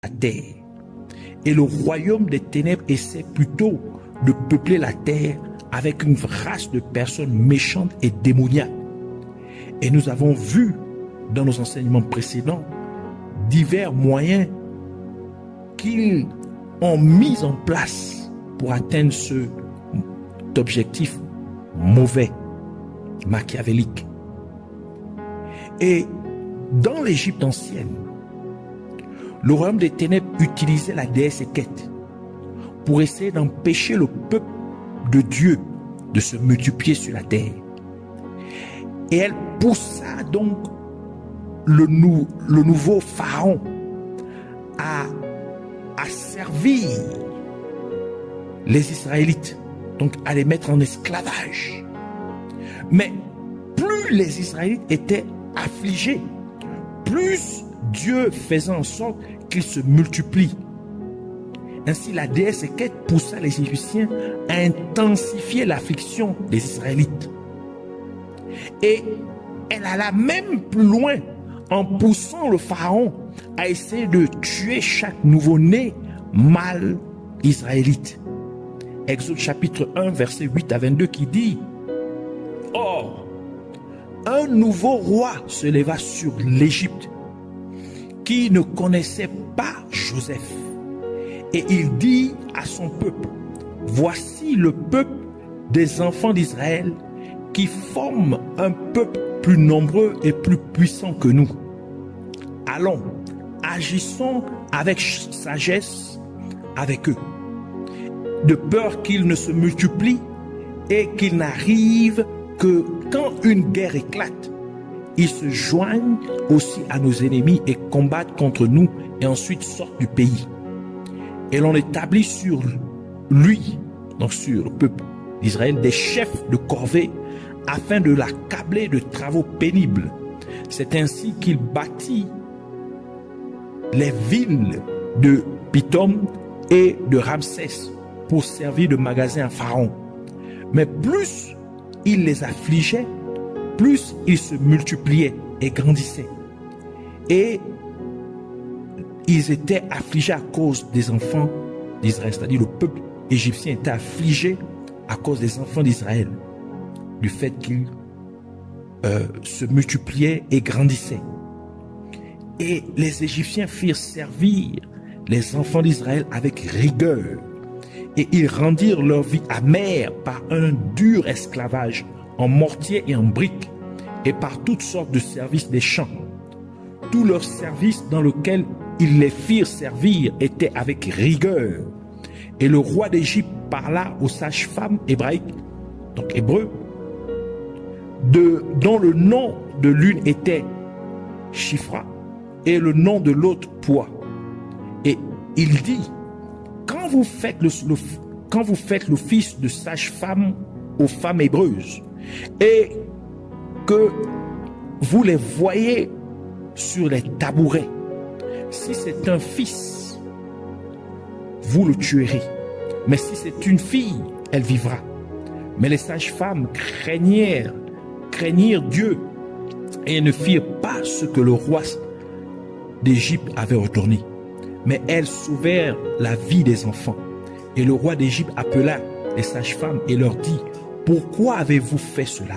la terre. Et le royaume des ténèbres essaie plutôt de peupler la terre avec une race de personnes méchantes et démoniaques. Et nous avons vu dans nos enseignements précédents divers moyens qu'ils ont mis en place pour atteindre cet objectif mauvais, machiavélique. Et dans l'Égypte ancienne, le royaume des ténèbres utilisait la déesse Sekhet pour essayer d'empêcher le peuple de Dieu de se multiplier sur la terre. Et elle poussa donc le nouveau pharaon à servir les Israélites, donc à les mettre en esclavage. Mais plus les Israélites étaient affligés, plus Dieu faisait en sorte qu'ils se multiplient. Ainsi, la déesse Sekhet poussa les Égyptiens à intensifier l'affliction des Israélites. Et elle alla même plus loin en poussant le pharaon à essayer de tuer chaque nouveau-né mâle israélite. Exode chapitre 1, verset 8 à 22 qui dit: Or, un nouveau roi se leva sur l'Égypte qui ne connaissait pas Joseph. Et il dit à son peuple: Voici le peuple des enfants d'Israël qui forment un peuple plus nombreux et plus puissant que nous. Allons, agissons avec sagesse avec eux, de peur qu'ils ne se multiplient et qu'il n'arrive que quand une guerre éclate, ils se joignent aussi à nos ennemis et combattent contre nous et ensuite sortent du pays. Et l'on établit sur lui, donc sur le peuple d'Israël, des chefs de corvée afin de l'accabler de travaux pénibles. C'est ainsi qu'il bâtit les villes de Pithom et de Ramsès pour servir de magasin à Pharaon. Mais plus il les affligeait, plus ils se multipliaient et grandissaient. Et ils étaient affligés à cause des enfants d'Israël, c'est-à-dire le peuple égyptien était affligé à cause des enfants d'Israël, du fait qu'ils se multipliaient et grandissaient. Et les Égyptiens firent servir les enfants d'Israël avec rigueur, et ils rendirent leur vie amère par un dur esclavage en mortier et en briques, et par toutes sortes de services des champs. Tout leur service dans lequel ils les firent servir était avec rigueur. Et le roi d'Égypte parla aux sages-femmes hébraïques, donc hébreux, dont le nom de l'une était Shifra et le nom de l'autre Poua. Et il dit: quand vous faites l'office de sage-femme aux femmes hébreuses et que vous les voyez sur les tabourets, si c'est un fils, vous le tuerez. Mais si c'est une fille, elle vivra. Mais les sages-femmes craignirent Dieu et ne firent pas ce que le roi d'Égypte avait ordonné. Mais elles sauvèrent la vie des enfants. Et le roi d'Égypte appela les sages-femmes et leur dit: pourquoi avez-vous fait cela?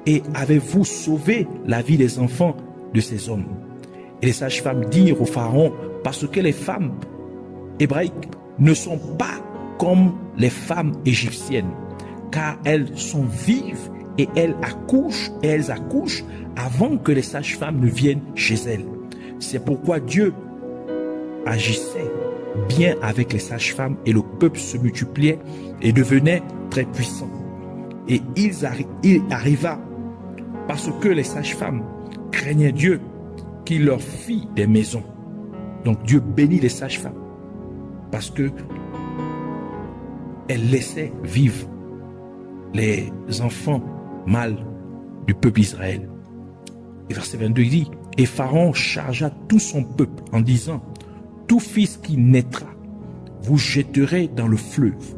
Et avez-vous sauvé la vie des enfants de ces hommes? Et les sages-femmes dirent au pharaon: parce que les femmes hébraïques ne sont pas comme les femmes égyptiennes, car elles sont vives et elles accouchent avant que les sages-femmes ne viennent chez elles. C'est pourquoi Dieu agissait bien avec les sages-femmes et le peuple se multipliait et devenait très puissant. Et il arriva, parce que les sages-femmes craignaient Dieu, qu'il leur fit des maisons. Donc Dieu bénit les sages-femmes parce que elles laissaient vivre les enfants mâles du peuple d'Israël. Et verset 22 il dit: et Pharaon chargea tout son peuple en disant: tout fils qui naîtra, vous jetterez dans le fleuve,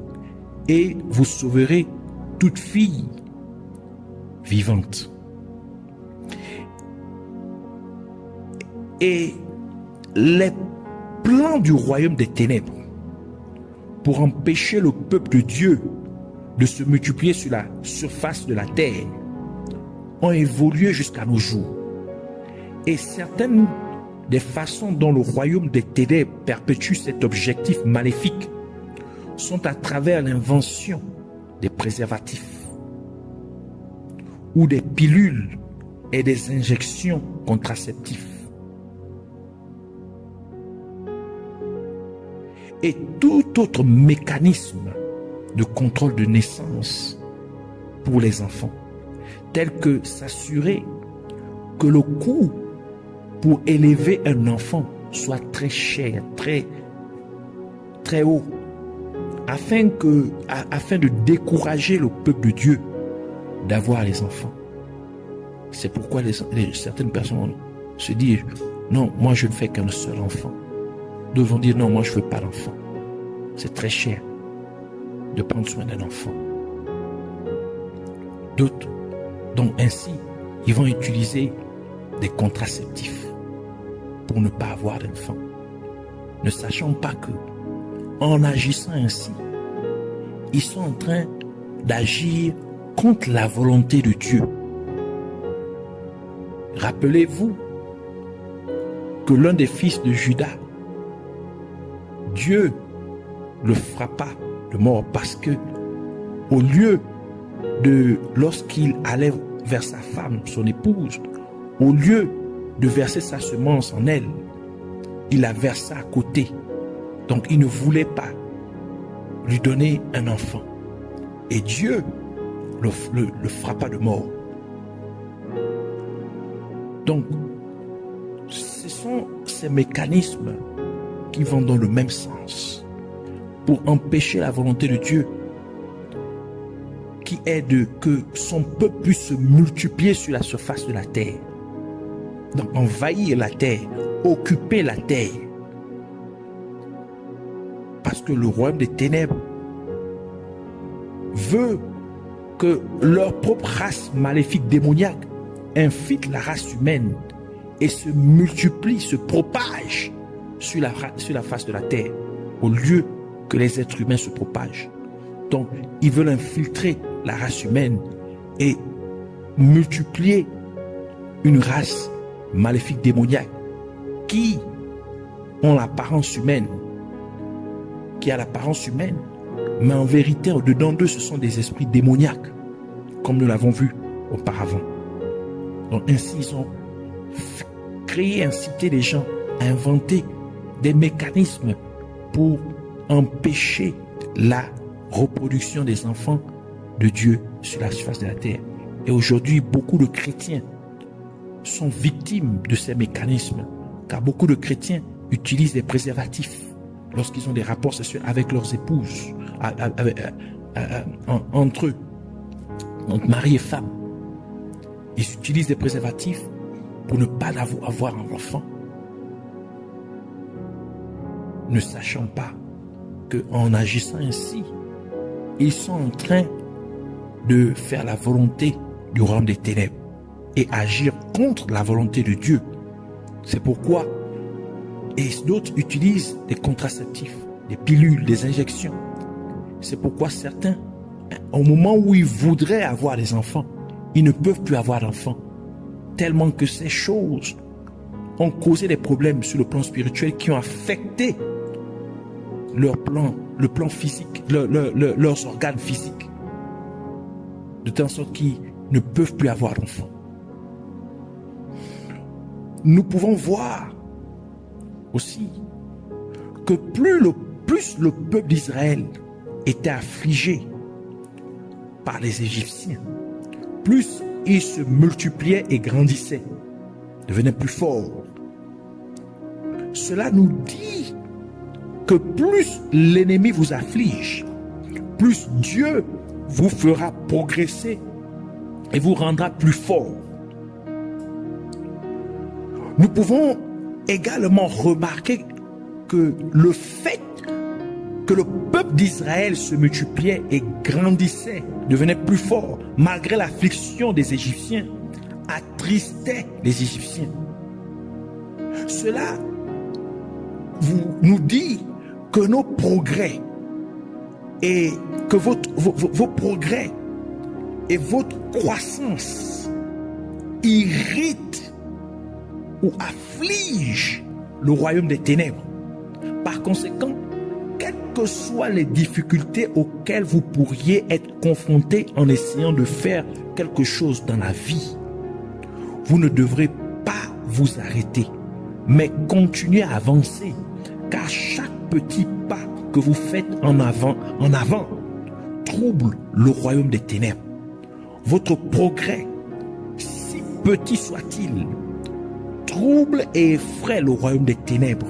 et vous sauverez toute fille vivante. Et les plans du royaume des ténèbres pour empêcher le peuple de Dieu de se multiplier sur la surface de la terre ont évolué jusqu'à nos jours. Et certaines des façons dont le royaume des ténèbres perpétue cet objectif maléfique sont à travers l'invention des préservatifs ou des pilules et des injections contraceptives. Et tout autre mécanisme de contrôle de naissance pour les enfants, tel que s'assurer que le coût pour élever un enfant soit très cher, très haut, afin de décourager le peuple de Dieu d'avoir les enfants. C'est pourquoi certaines personnes se disent non, moi je ne fais qu'un seul enfant. D'autres vont dire non, moi je ne veux pas d'enfant. C'est très cher de prendre soin d'un enfant. D'autres, donc ainsi, ils vont utiliser des contraceptifs pour ne pas avoir d'enfant, ne sachant pas que, en agissant ainsi, ils sont en train d'agir contre la volonté de Dieu. Rappelez-vous que l'un des fils de Judas, Dieu le frappa de mort parce que, au lieu de, lorsqu'il allait vers sa femme, son épouse, au lieu de verser sa semence en elle, il la versa à côté. Donc il ne voulait pas lui donner un enfant. Et Dieu le frappa de mort. Donc, ce sont ces mécanismes qui vont dans le même sens pour empêcher la volonté de Dieu qui est que son peuple puisse se multiplier sur la surface de la terre. Donc envahir la terre, occuper la terre. Parce que le royaume des ténèbres veut que leur propre race maléfique démoniaque infiltre la race humaine et se multiplie, se propage sur la face de la terre, au lieu que les êtres humains se propagent. Donc, ils veulent infiltrer la race humaine et multiplier une race maléfique démoniaque qui ont l'apparence humaine, qui a l'apparence humaine, mais en vérité, au-dedans d'eux, ce sont des esprits démoniaques, comme nous l'avons vu auparavant. Donc ainsi, ils ont créé, incité les gens à inventer des mécanismes pour empêcher la reproduction des enfants de Dieu sur la surface de la terre. Et aujourd'hui, beaucoup de chrétiens sont victimes de ces mécanismes, car beaucoup de chrétiens utilisent des préservatifs lorsqu'ils ont des rapports sexuels avec leurs épouses, entre eux, entre mari et femme. Ils utilisent des préservatifs pour ne pas avoir un enfant, ne sachant pas qu'en agissant ainsi, ils sont en train de faire la volonté du royaume des ténèbres et agir contre la volonté de Dieu. C'est pourquoi d'autres utilisent des contraceptifs, des pilules, des injections. C'est pourquoi certains, au moment où ils voudraient avoir des enfants, ils ne peuvent plus avoir d'enfants, tellement que ces choses ont causé des problèmes sur le plan spirituel qui ont affecté leur plan, le plan physique, leurs organes physiques, de telle sorte qu'ils ne peuvent plus avoir d'enfants. Nous pouvons voir aussi que plus le peuple d'Israël était affligé par les Égyptiens, plus il se multipliait et grandissait, devenait plus fort. Cela nous dit que plus l'ennemi vous afflige, plus Dieu vous fera progresser et vous rendra plus fort. Nous pouvons également remarquer que le fait que le peuple d'Israël se multipliait et grandissait, devenait plus fort, malgré l'affliction des Égyptiens, attristait les Égyptiens. Cela nous dit que nos progrès et que vos progrès et votre croissance irritent ou affligent le royaume des ténèbres. Par conséquent, quelles que soient les difficultés auxquelles vous pourriez être confrontés en essayant de faire quelque chose dans la vie, vous ne devrez pas vous arrêter, mais continuez à avancer, car chaque petit pas que vous faites en avant, trouble le royaume des ténèbres. Votre progrès, si petit soit-il, trouble et effraie le royaume des ténèbres.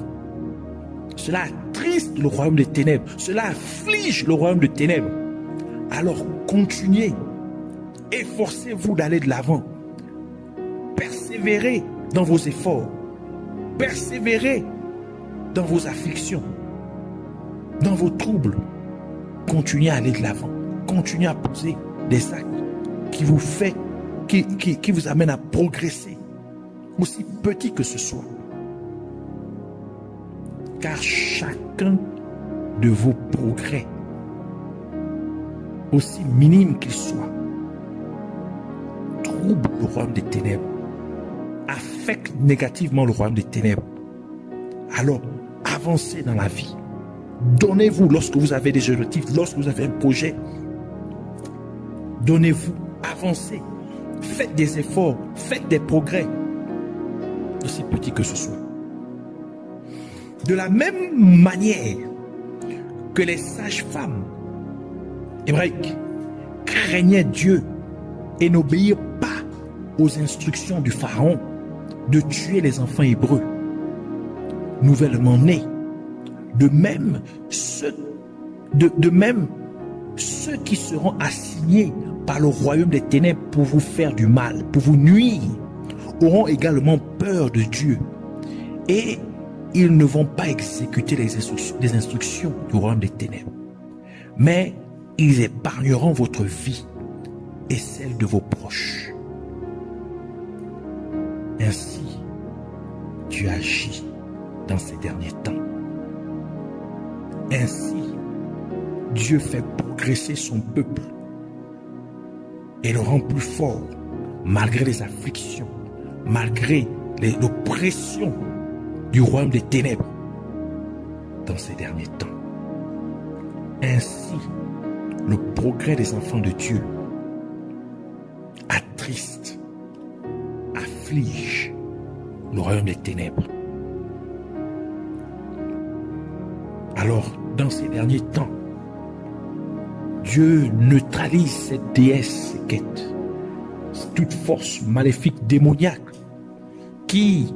Cela attriste le royaume des ténèbres. Cela afflige le royaume des ténèbres. Alors continuez. Efforcez-vous d'aller de l'avant. Persévérez dans vos efforts. Persévérez dans vos afflictions. Dans vos troubles. Continuez à aller de l'avant. Continuez à poser des actes qui vous amènent à progresser. Aussi petit que ce soit. Car chacun de vos progrès, aussi minime qu'il soit, trouble le royaume des ténèbres, affecte négativement le royaume des ténèbres. Alors, avancez dans la vie. Donnez-vous lorsque vous avez des objectifs, lorsque vous avez un projet. Donnez-vous, avancez, faites des efforts, faites des progrès, aussi petit que ce soit. De la même manière que les sages-femmes hébraïques craignaient Dieu et n'obéirent pas aux instructions du Pharaon de tuer les enfants hébreux nouvellement nés, de même ceux qui seront assignés par le royaume des ténèbres pour vous faire du mal, pour vous nuire, auront également peur de Dieu et ils ne vont pas exécuter les instructions du royaume des ténèbres, mais ils épargneront votre vie et celle de vos proches. Ainsi, Dieu agit dans ces derniers temps. Ainsi, Dieu fait progresser son peuple et le rend plus fort malgré les afflictions, malgré l'oppression du royaume des ténèbres dans ces derniers temps. Ainsi, le progrès des enfants de Dieu attriste, afflige le royaume des ténèbres. Alors, dans ces derniers temps, Dieu neutralise cette déesse Séket, toute force maléfique démoniaque qui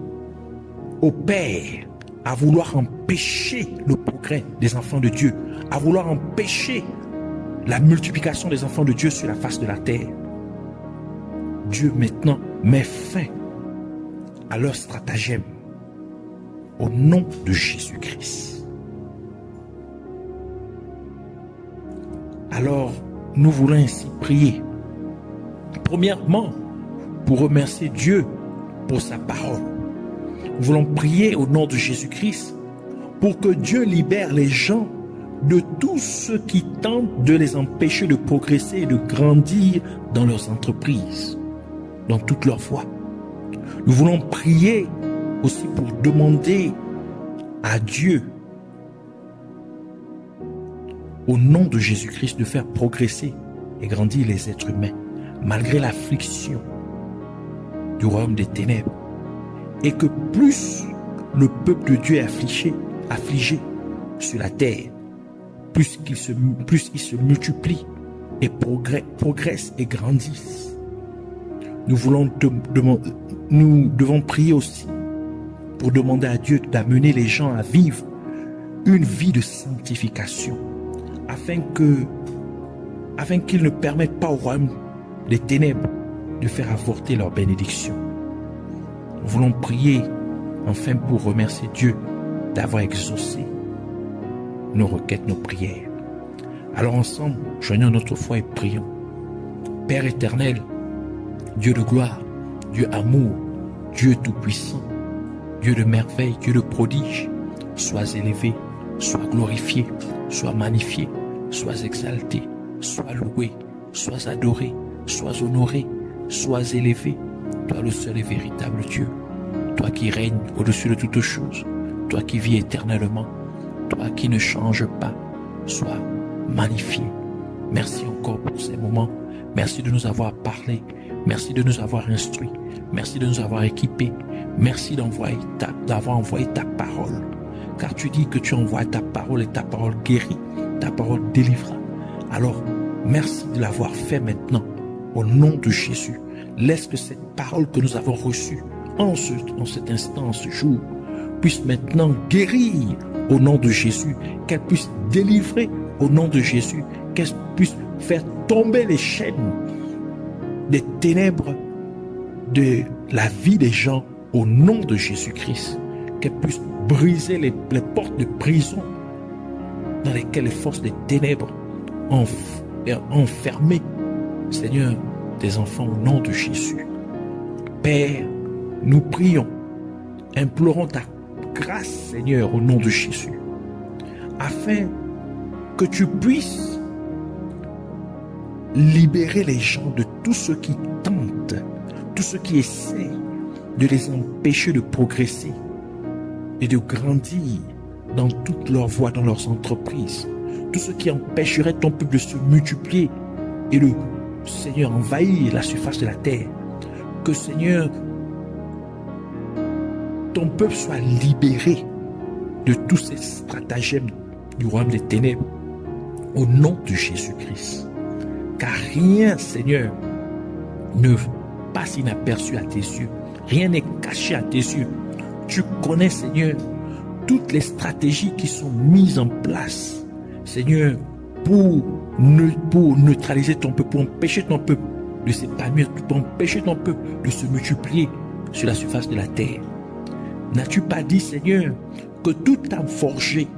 opère à vouloir empêcher le progrès des enfants de Dieu, à vouloir empêcher la multiplication des enfants de Dieu sur la face de la terre. Dieu maintenant met fin à leur stratagème au nom de Jésus-Christ. Alors, nous voulons ainsi prier. Premièrement, pour remercier Dieu pour sa parole. Nous voulons prier au nom de Jésus-Christ pour que Dieu libère les gens de tous ceux qui tentent de les empêcher de progresser et de grandir dans leurs entreprises, dans toute leur voie. Nous voulons prier aussi pour demander à Dieu, au nom de Jésus-Christ, de faire progresser et grandir les êtres humains, malgré l'affliction du royaume des ténèbres. Et que plus le peuple de Dieu est affligé sur la terre, plus il se multiplie et progresse et grandisse. Nous devons prier aussi pour demander à Dieu d'amener les gens à vivre une vie de sanctification, afin qu'ils ne permettent pas au royaume des ténèbres de faire avorter leur bénédiction. Nous voulons prier enfin pour remercier Dieu d'avoir exaucé nos requêtes, nos prières. Alors ensemble, joignons notre foi et prions. Père éternel, Dieu de gloire, Dieu amour, Dieu tout-puissant, Dieu de merveille, Dieu de prodige, sois élevé, sois glorifié, sois magnifié, sois exalté, sois loué, sois adoré, sois honoré, sois élevé. Toi le seul et véritable Dieu, toi qui règnes au-dessus de toutes choses, toi qui vis éternellement, toi qui ne changes pas, sois magnifié. Merci encore pour ces moments. Merci de nous avoir parlé. Merci de nous avoir instruits. Merci de nous avoir équipés. Merci d'avoir envoyé ta parole. Car tu dis que tu envoies ta parole et ta parole guérit, ta parole délivra. Alors, merci de l'avoir fait maintenant. Au nom de Jésus, laisse que cette parole que nous avons reçue en cet instant, en ce jour, puisse maintenant guérir au nom de Jésus, qu'elle puisse délivrer au nom de Jésus, qu'elle puisse faire tomber les chaînes des ténèbres de la vie des gens au nom de Jésus-Christ, qu'elle puisse briser les portes de prison dans lesquelles les forces des ténèbres ont enfermé, Seigneur, tes enfants au nom de Jésus. Père, nous prions, implorons ta grâce, Seigneur, au nom de Jésus, afin que tu puisses libérer les gens de tous ceux qui tentent, tous ceux qui essaient de les empêcher de progresser et de grandir dans toutes leurs voies, dans leurs entreprises, tous ceux qui empêcheraient ton peuple de se multiplier et de, Seigneur, envahir la surface de la terre. Que, Seigneur, ton peuple soit libéré de tous ces stratagèmes du royaume des ténèbres au nom de Jésus-Christ. Car rien, Seigneur, ne passe inaperçu à tes yeux. Rien n'est caché à tes yeux. Tu connais, Seigneur, toutes les stratégies qui sont mises en place, Seigneur, pour neutraliser ton peuple, pour empêcher ton peuple de s'épanouir, pour empêcher ton peuple de se multiplier sur la surface de la terre. N'as-tu pas dit, Seigneur, que toute âme forgée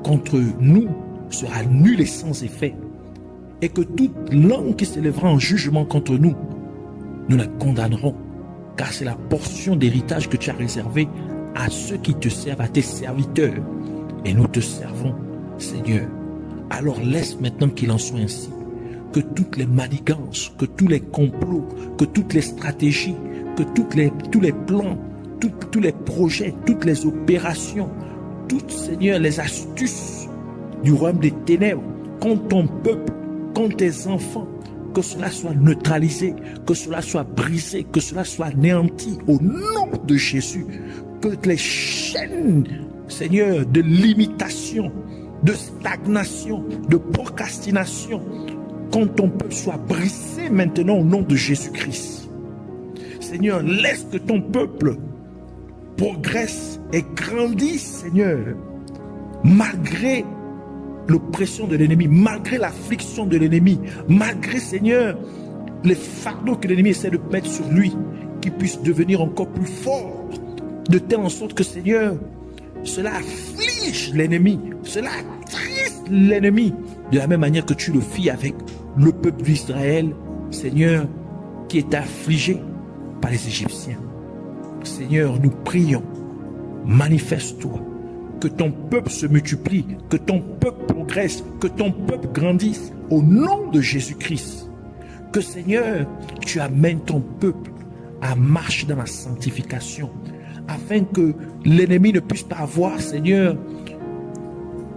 contre nous sera nulle et sans effet, et que toute langue qui s'élèvera en jugement contre nous, nous la condamnerons, car c'est la portion d'héritage que tu as réservée à ceux qui te servent, à tes serviteurs, et nous te servons, Seigneur. Alors laisse maintenant qu'il en soit ainsi, que toutes les manigances, que tous les complots, que toutes les stratégies, que tous les plans, tous les projets, toutes les opérations, toutes, Seigneur, les astuces du royaume des ténèbres contre ton peuple, contre tes enfants, que cela soit neutralisé, que cela soit brisé, que cela soit anéanti au nom de Jésus. Que les chaînes, Seigneur, de limitation, de stagnation, de procrastination, contre ton peuple soient brisées maintenant au nom de Jésus-Christ. Seigneur, laisse que ton peuple progresse et grandisse, Seigneur, malgré l'oppression de l'ennemi, malgré l'affliction de l'ennemi, malgré, Seigneur, les fardeaux que l'ennemi essaie de mettre sur lui, qu'il puisse devenir encore plus fort, de telle en sorte que, Seigneur, cela afflige l'ennemi, cela attriste l'ennemi, de la même manière que tu le fis avec le peuple d'Israël, Seigneur, qui est affligé par les Égyptiens. Seigneur, nous prions, manifeste-toi, que ton peuple se multiplie, que ton peuple progresse, que ton peuple grandisse au nom de Jésus-Christ. Que, Seigneur, tu amènes ton peuple à marcher dans la sanctification, afin que l'ennemi ne puisse pas avoir, Seigneur,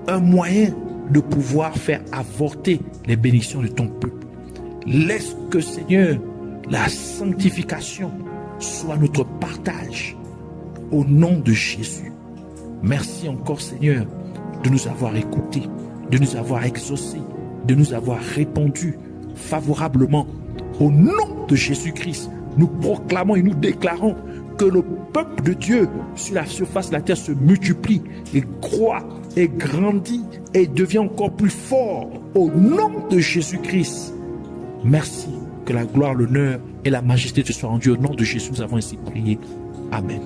un moyen de pouvoir faire avorter les bénédictions de ton peuple. Laisse que, Seigneur, la sanctification soit notre partage au nom de Jésus. Merci encore, Seigneur, de nous avoir écoutés, de nous avoir exaucés, de nous avoir répondu favorablement. Au nom de Jésus-Christ, nous proclamons et nous déclarons que le peuple de Dieu sur la surface de la terre se multiplie et croît et grandit et devient encore plus fort au nom de Jésus-Christ. Merci, que la gloire, l'honneur et la majesté te soient rendues au nom de Jésus. Nous avons ainsi prié. Amen.